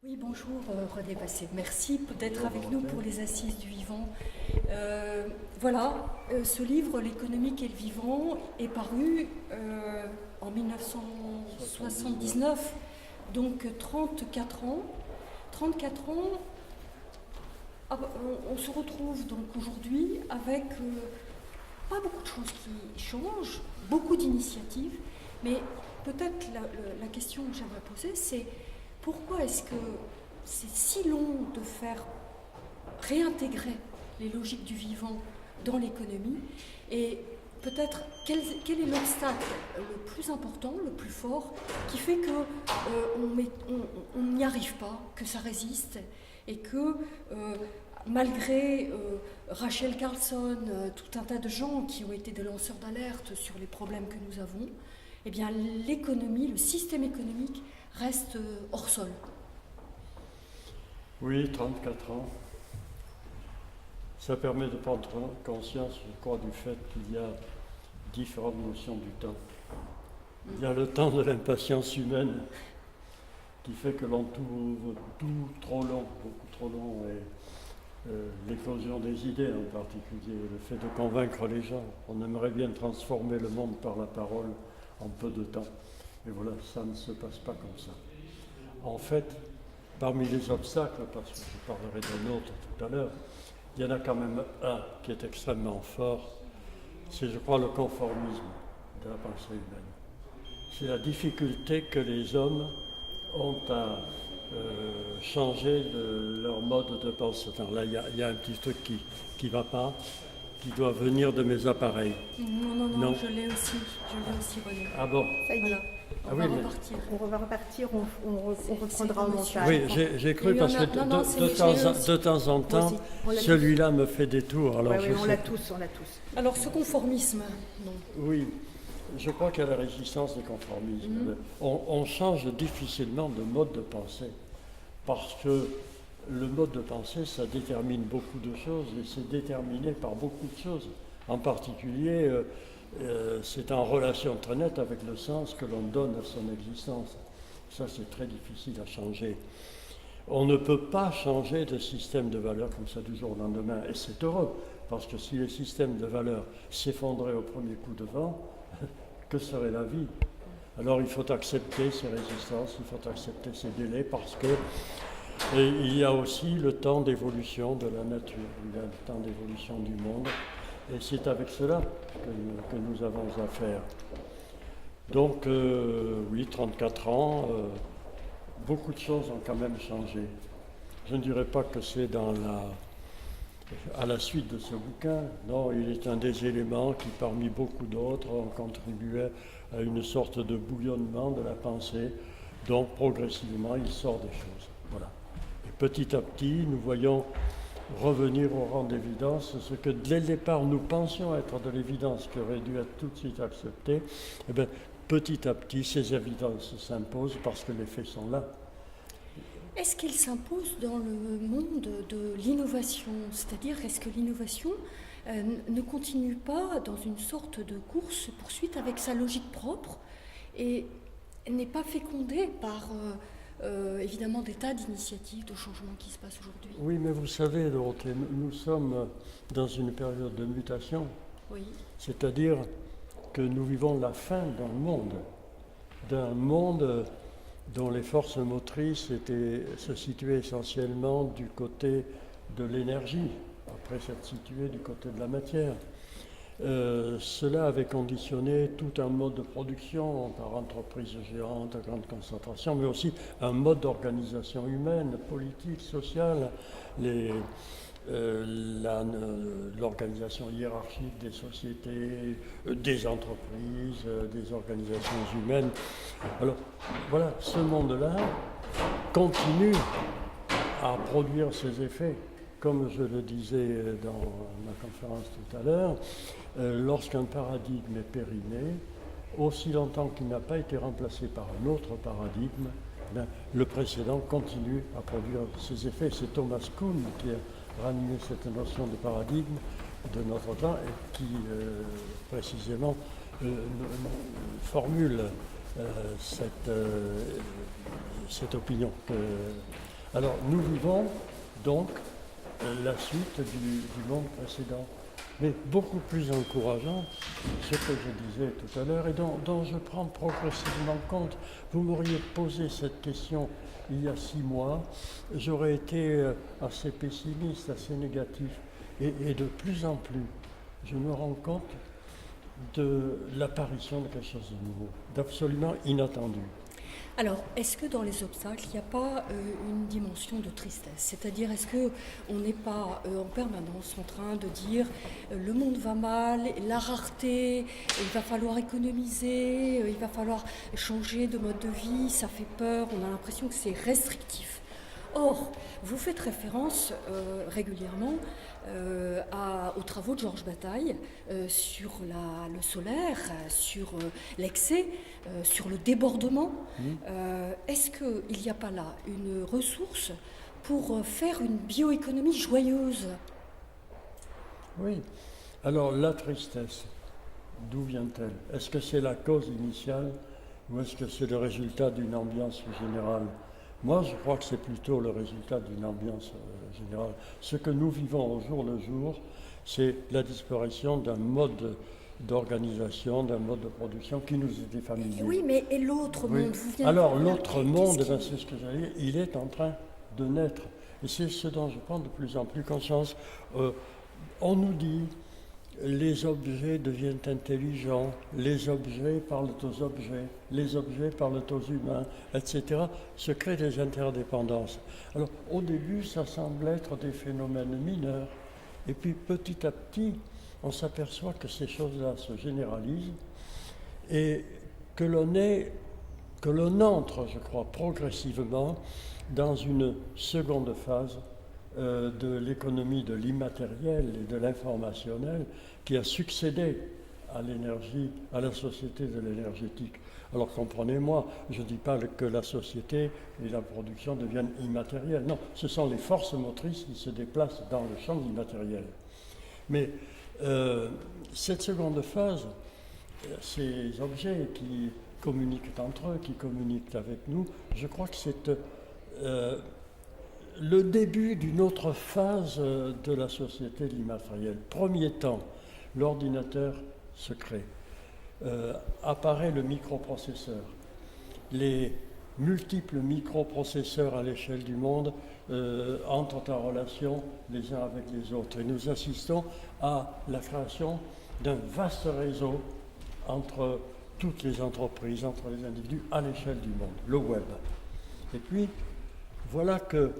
Oui, bonjour René Basset. Merci d'être avec nous pour les Assises du Vivant. Ce livre, L'économique et le vivant, est paru en 1979, donc 34 ans. 34 ans, on se retrouve donc aujourd'hui avec pas beaucoup de choses qui changent, beaucoup d'initiatives, mais peut-être la question que j'aimerais poser, c'est pourquoi est-ce que c'est si long de faire réintégrer les logiques du vivant dans l'économie, et peut-être quel est l'obstacle le plus important, le plus fort, qui fait qu'on n'y arrive pas, que ça résiste, et que malgré Rachel Carlson, tout un tas de gens qui ont été des lanceurs d'alerte sur les problèmes que nous avons, eh bien l'économie, le système économique reste hors sol. Oui, 34 ans. Ça permet de prendre conscience, je crois, du fait qu'il y a différentes notions du temps. Il y a le temps de l'impatience humaine qui fait que l'on trouve tout trop long, beaucoup trop long, et l'éclosion des idées en particulier, le fait de convaincre les gens. On aimerait bien transformer le monde par la parole en peu de temps. Et voilà, ça ne se passe pas comme ça. En fait, parmi les obstacles, parce que je parlerai d'un autre tout à l'heure, il y en a quand même un qui est extrêmement fort, c'est, je crois, le conformisme de la pensée humaine. C'est la difficulté que les hommes ont à changer de leur mode de pensée. Là, il y a un petit truc qui ne va pas, qui doit venir de mes appareils. Non, je l'ai aussi, René. Ah bon? Ça y est. Voilà. On va repartir. On va repartir, on reprendra au montage. Oui, j'ai cru parce que de temps en temps, celui-là me fait des tours. Alors oui, on l'a tous. Alors ce conformisme, non. Oui, je crois qu'il y a la résistance des conformismes. On change difficilement de mode de pensée parce que le mode de pensée, ça détermine beaucoup de choses et c'est déterminé par beaucoup de choses. En particulier, c'est en relation très nette avec le sens que l'on donne à son existence. Ça, c'est très difficile à changer. On ne peut pas changer de système de valeurs comme ça du jour au lendemain. Et c'est heureux, parce que si les systèmes de valeurs s'effondraient au premier coup de vent, que serait la vie? Alors il faut accepter ces résistances, il faut accepter ces délais, parce que il y a aussi le temps d'évolution de la nature, il y a le temps d'évolution du monde. Et c'est avec cela que nous avons affaire. Donc, oui, 34 ans, beaucoup de choses ont quand même changé. Je ne dirais pas que c'est à la suite de ce bouquin. Non, il est un des éléments qui, parmi beaucoup d'autres, ont contribué à une sorte de bouillonnement de la pensée. Donc, progressivement, il sort des choses. Voilà. Et petit à petit, nous voyons revenir au rang d'évidence, ce que dès le départ nous pensions être de l'évidence qui aurait dû être tout de suite acceptée, eh bien, petit à petit ces évidences s'imposent parce que les faits sont là. Est-ce qu'elles s'imposent dans le monde de l'innovation? C'est-à-dire, est-ce que l'innovation ne continue pas dans une sorte de course-poursuite avec sa logique propre et n'est pas fécondée par évidemment des tas d'initiatives, de changements qui se passent aujourd'hui? Oui, mais vous savez, Dorothée, nous sommes dans une période de mutation. Oui. C'est-à-dire que nous vivons la fin d'un monde dont les forces motrices se situaient essentiellement du côté de l'énergie, après s'être situées du côté de la matière. Cela avait conditionné tout un mode de production par entreprises géantes, à grande concentration, mais aussi un mode d'organisation humaine, politique, sociale, l'organisation hiérarchique des sociétés, des entreprises, des organisations humaines. Alors voilà, ce monde-là continue à produire ses effets. Comme je le disais dans ma conférence tout à l'heure, lorsqu'un paradigme est périmé, aussi longtemps qu'il n'a pas été remplacé par un autre paradigme, le précédent continue à produire ses effets. C'est Thomas Kuhn qui a ramené cette notion de paradigme de notre temps et qui précisément formule cette opinion Alors, nous vivons donc la suite du monde précédent. Mais beaucoup plus encourageant, ce que je disais tout à l'heure et dont je prends progressivement compte. Vous m'auriez posé cette question il y a 6 mois, j'aurais été assez pessimiste, assez négatif. Et de plus en plus, je me rends compte de l'apparition de quelque chose de nouveau, d'absolument inattendu. Alors, est-ce que dans les obstacles, il n'y a pas une dimension de tristesse? C'est-à-dire, est-ce qu'on n'est pas en permanence en train de dire le monde va mal, la rareté, il va falloir économiser, il va falloir changer de mode de vie, ça fait peur, on a l'impression que c'est restrictif. Or, vous faites référence régulièrement aux travaux de Georges Bataille sur le solaire, sur l'excès, sur le débordement. Est-ce qu'il n'y a pas là une ressource pour faire une bioéconomie joyeuse? Oui. Alors, la tristesse, d'où vient-elle? Est-ce que c'est la cause initiale ou est-ce que c'est le résultat d'une ambiance générale? Moi, je crois que c'est plutôt le résultat d'une ambiance générale. Ce que nous vivons au jour le jour, c'est la disparition d'un mode d'organisation, d'un mode de production qui nous était familier. Oui, mais et l'autre monde, vous venez Alors, de dire, l'autre monde, c'est ce que j'allais dire, il est en train de naître. Et c'est ce dont je prends de plus en plus conscience. On nous dit, les objets deviennent intelligents, les objets parlent aux objets, les objets parlent aux humains, etc. Se créent des interdépendances. Alors, au début, ça semble être des phénomènes mineurs. Et puis, petit à petit, on s'aperçoit que ces choses-là se généralisent et que l'on entre, je crois, progressivement dans une seconde phase de l'économie de l'immatériel et de l'informationnel qui a succédé à l'énergie, à la société de l'énergétique. Alors comprenez-moi, je ne dis pas que la société et la production deviennent immatérielles. Non, ce sont les forces motrices qui se déplacent dans le champ immatériel. Mais cette seconde phase, ces objets qui communiquent entre eux, qui communiquent avec nous, je crois que c'est le début d'une autre phase de la société de l'immatériel. Premier temps, l'ordinateur se crée. Apparaît le microprocesseur. Les multiples microprocesseurs à l'échelle du monde entrent en relation les uns avec les autres. Et nous assistons à la création d'un vaste réseau entre toutes les entreprises, entre les individus à l'échelle du monde, le web. Et puis, voilà que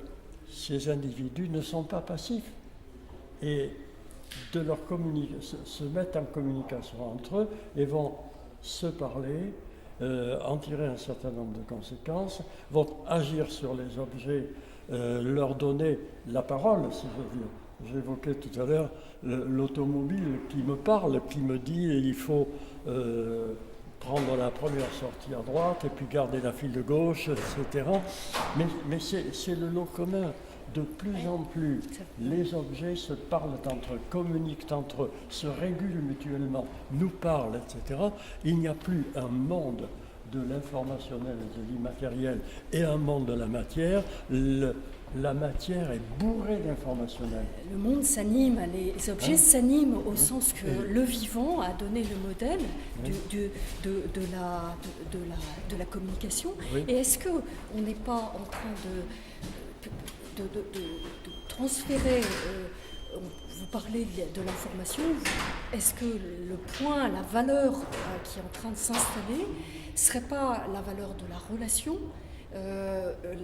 ces individus ne sont pas passifs et se mettent en communication entre eux et vont se parler, en tirer un certain nombre de conséquences, vont agir sur les objets, leur donner la parole, si je veux dire. J'évoquais tout à l'heure l'automobile qui me parle, qui me dit il faut prendre la première sortie à droite et puis garder la file de gauche, etc. Mais c'est le lot commun. De plus en plus, les objets se parlent entre eux, communiquent entre eux, se régulent mutuellement, nous parlent, etc. Il n'y a plus un monde de l'informationnel et de l'immatériel et un monde de la matière. La matière est bourrée d'informationnel. Le monde s'anime, les objets s'animent au sens que le vivant a donné le modèle de la communication. Oui. Et est-ce qu'on n'est pas en train de transférer, vous parlez de l'information, est-ce que le point, la valeur qui est en train de s'installer, ne serait pas la valeur de la relation?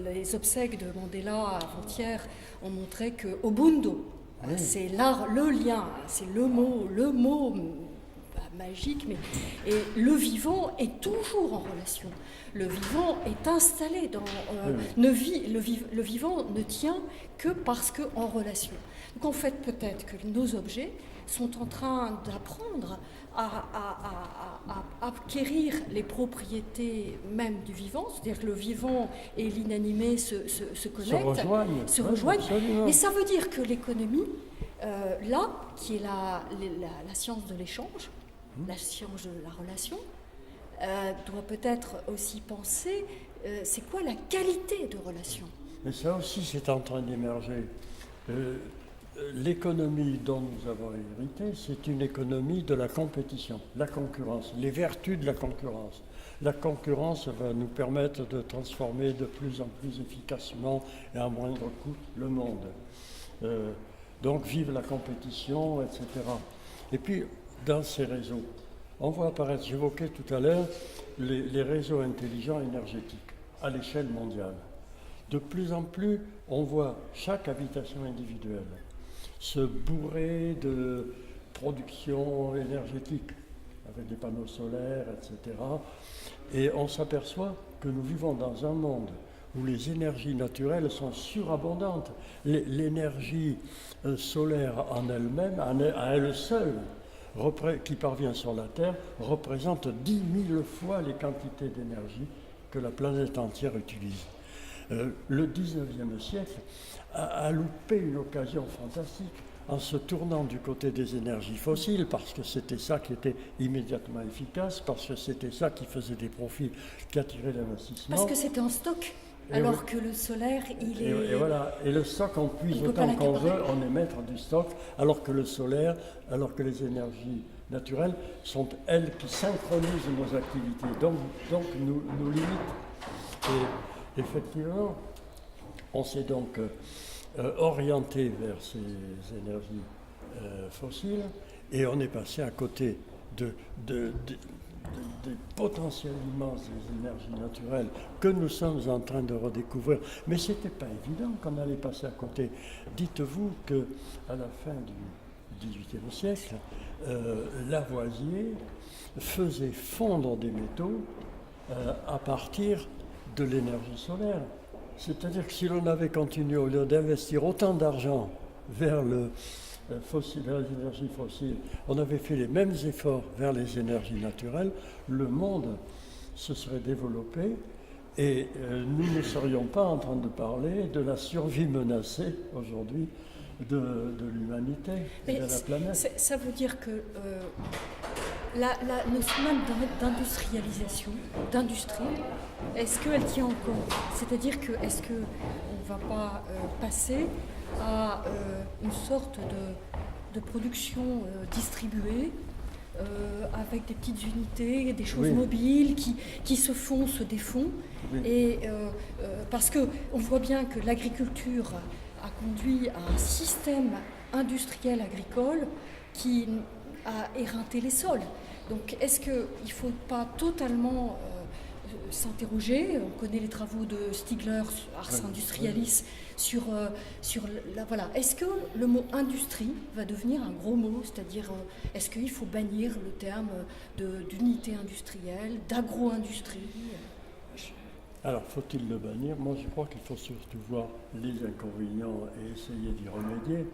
Les obsèques de Mandela avant-hier ont montré que Ubuntu, c'est le lien, c'est le mot magique, et le vivant est toujours en relation. Le vivant est installé dans... le vivant ne tient que parce qu'en relation. Donc en fait, peut-être que nos objets sont en train d'apprendre à acquérir les propriétés même du vivant, c'est-à-dire que le vivant et l'inanimé se connectent, se rejoignent. Mais ça veut dire que l'économie, là, qui est la science de l'échange, la science de la relation, doit peut-être aussi penser, c'est quoi la qualité de relation? Et ça aussi, c'est en train d'émerger. L'économie dont nous avons hérité, c'est une économie de la compétition, la concurrence, les vertus de la concurrence. La concurrence va nous permettre de transformer de plus en plus efficacement et à moindre coût le monde. Donc vive la compétition, etc. Et puis, dans ces réseaux, on voit apparaître, j'évoquais tout à l'heure, les réseaux intelligents énergétiques à l'échelle mondiale. De plus en plus, on voit chaque habitation individuelle se bourrer de production énergétique, avec des panneaux solaires, etc. Et on s'aperçoit que nous vivons dans un monde où les énergies naturelles sont surabondantes. L'énergie solaire en elle-même, à elle seule, qui parvient sur la Terre, représente 10 000 fois les quantités d'énergie que la planète entière utilise. Le 19e siècle a loupé une occasion fantastique en se tournant du côté des énergies fossiles, parce que c'était ça qui était immédiatement efficace, parce que c'était ça qui faisait des profits, qui attirait l'investissement. Parce que c'était en stock, alors que le solaire, il est... Et voilà, et le stock, on puise autant qu'on veut, on est maître du stock, alors que le solaire, alors que les énergies naturelles sont elles qui synchronisent nos activités, donc nous limitent. Et effectivement, on s'est donc orienté vers ces énergies fossiles et on est passé à côté des potentiels immenses des énergies naturelles que nous sommes en train de redécouvrir. Mais ce n'était pas évident qu'on allait passer à côté. Dites-vous qu'à la fin du XVIIIe siècle, Lavoisier faisait fondre des métaux à partir de l'énergie solaire. C'est-à-dire que si l'on avait continué, au lieu d'investir autant d'argent vers les énergies fossiles, on avait fait les mêmes efforts vers les énergies naturelles, le monde se serait développé et nous ne serions pas en train de parler de la survie menacée aujourd'hui de l'humanité et de la planète. Ça veut dire que la notion même d'industrialisation, d'industrie, est-ce qu'elle tient encore? C'est-à-dire que est-ce qu'on ne va pas passer à une sorte de production distribuée avec des petites unités, des choses mobiles qui se font, se défont, et parce qu'on voit bien que l'agriculture a conduit à un système industriel agricole qui a éreinté les sols. Donc est-ce qu'il ne faut pas totalement s'interroger? On connaît les travaux de Stigler, Ars Industrialis, sur la... Voilà. Est-ce que le mot industrie va devenir un gros mot? C'est-à-dire, est-ce qu'il faut bannir le terme d'unité industrielle, d'agro-industrie? Alors, faut-il le bannir? Moi, je crois qu'il faut surtout voir les inconvénients et essayer d'y remédier.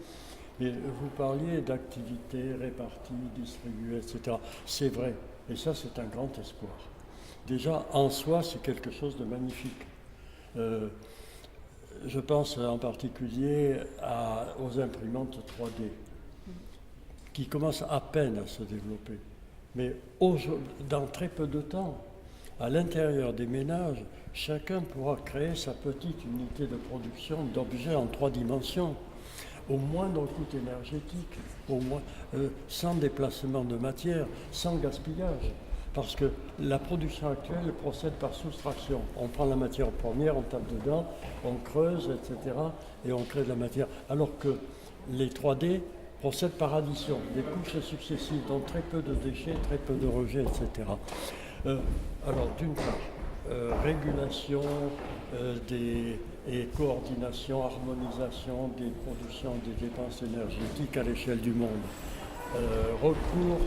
Mais vous parliez d'activités réparties, distribuées, etc. C'est vrai, et ça, c'est un grand espoir. Déjà, en soi, c'est quelque chose de magnifique. Je pense en particulier aux imprimantes 3D, qui commencent à peine à se développer. Mais dans très peu de temps, à l'intérieur des ménages, chacun pourra créer sa petite unité de production d'objets en 3 dimensions, au moindre coût énergétique, sans déplacement de matière, sans gaspillage. Parce que la production actuelle procède par soustraction. On prend la matière première, on tape dedans, on creuse, etc. et on crée de la matière. Alors que les 3D procèdent par addition, des couches successives, donc très peu de déchets, très peu de rejets, etc. Alors, d'une part, régulation et coordination, harmonisation des productions des dépenses énergétiques à l'échelle du monde. Recours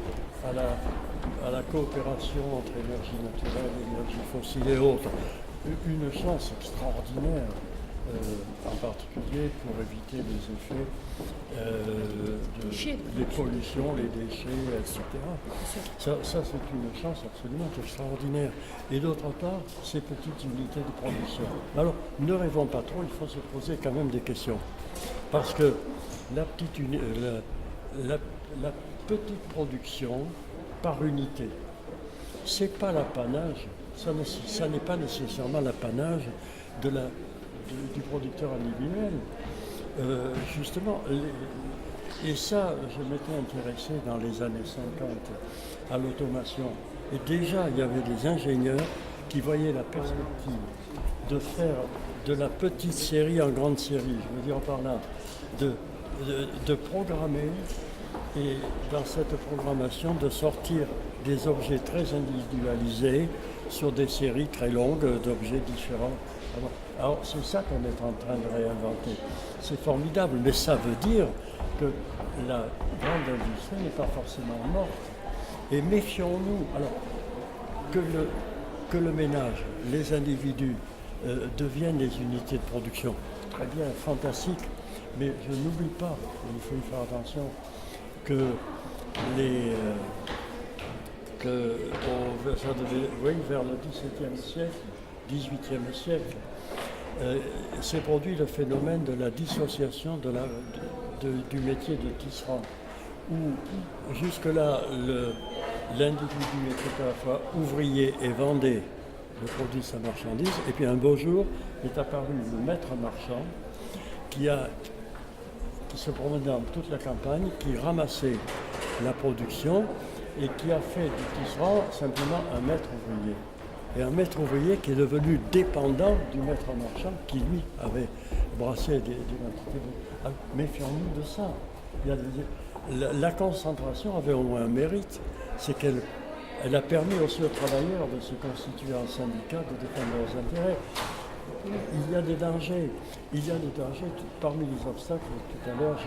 à la coopération entre énergie naturelle, énergie fossile et autres. Une chance extraordinaire, en particulier pour éviter les effets des pollutions, les déchets, etc. Ça, c'est une chance absolument extraordinaire. Et d'autre part, ces petites unités de production. Alors, ne rêvons pas trop, il faut se poser quand même des questions. Parce que la petite production par unité, c'est pas l'apanage, ça n'est pas nécessairement l'apanage de du producteur individuel. Justement, et ça, je m'étais intéressé dans les années 50 à l'automation. Et déjà, il y avait des ingénieurs qui voyaient la perspective de faire de la petite série en grande série. Je veux dire par là, de programmer et dans cette programmation de sortir des objets très individualisés sur des séries très longues d'objets différents. Alors c'est ça qu'on est en train de réinventer. C'est formidable, mais ça veut dire que la grande industrie n'est pas forcément morte. Et méfions-nous. Alors, que le ménage, les individus deviennent des unités de production. Très bien, fantastique. Mais je n'oublie pas, il faut y faire attention, que vers le XVIIe siècle, XVIIIe siècle, s'est produit le phénomène de la dissociation du métier de tisserand, où jusque-là, l'individu était à la fois ouvrier et vendait le produit de sa marchandise, et puis un beau jour est apparu le maître marchand qui se promenait dans toute la campagne, qui ramassait la production et qui a fait du tisserand simplement un maître ouvrier. Et un maître ouvrier qui est devenu dépendant du maître marchand qui, lui, avait brassé des quantités. Méfions-nous de ça. La concentration avait au moins un mérite, c'est qu'elle a permis aussi aux travailleurs de se constituer en syndicat, de défendre leurs intérêts. Il y a des dangers. Parmi les obstacles, tout à l'heure,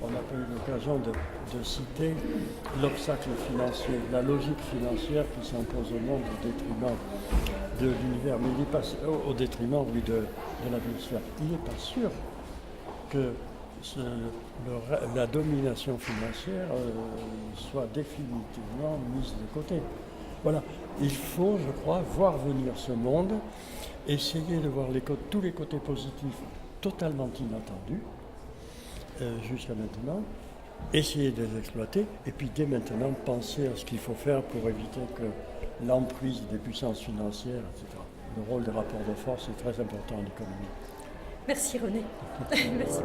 on n'a pas eu l'occasion de citer l'obstacle financier, la logique financière qui s'impose au monde au détriment de l'univers, mais il n'est pas au détriment, oui, de la biosphère. Il n'est pas sûr que la domination financière soit définitivement mise de côté. Voilà, il faut, je crois, voir venir ce monde, essayer de voir tous les côtés positifs totalement inattendus jusqu'à maintenant, essayer de les exploiter, et puis dès maintenant penser à ce qu'il faut faire pour éviter que l'emprise des puissances financières, etc. Le rôle des rapports de force est très important en économie. Merci René. Merci.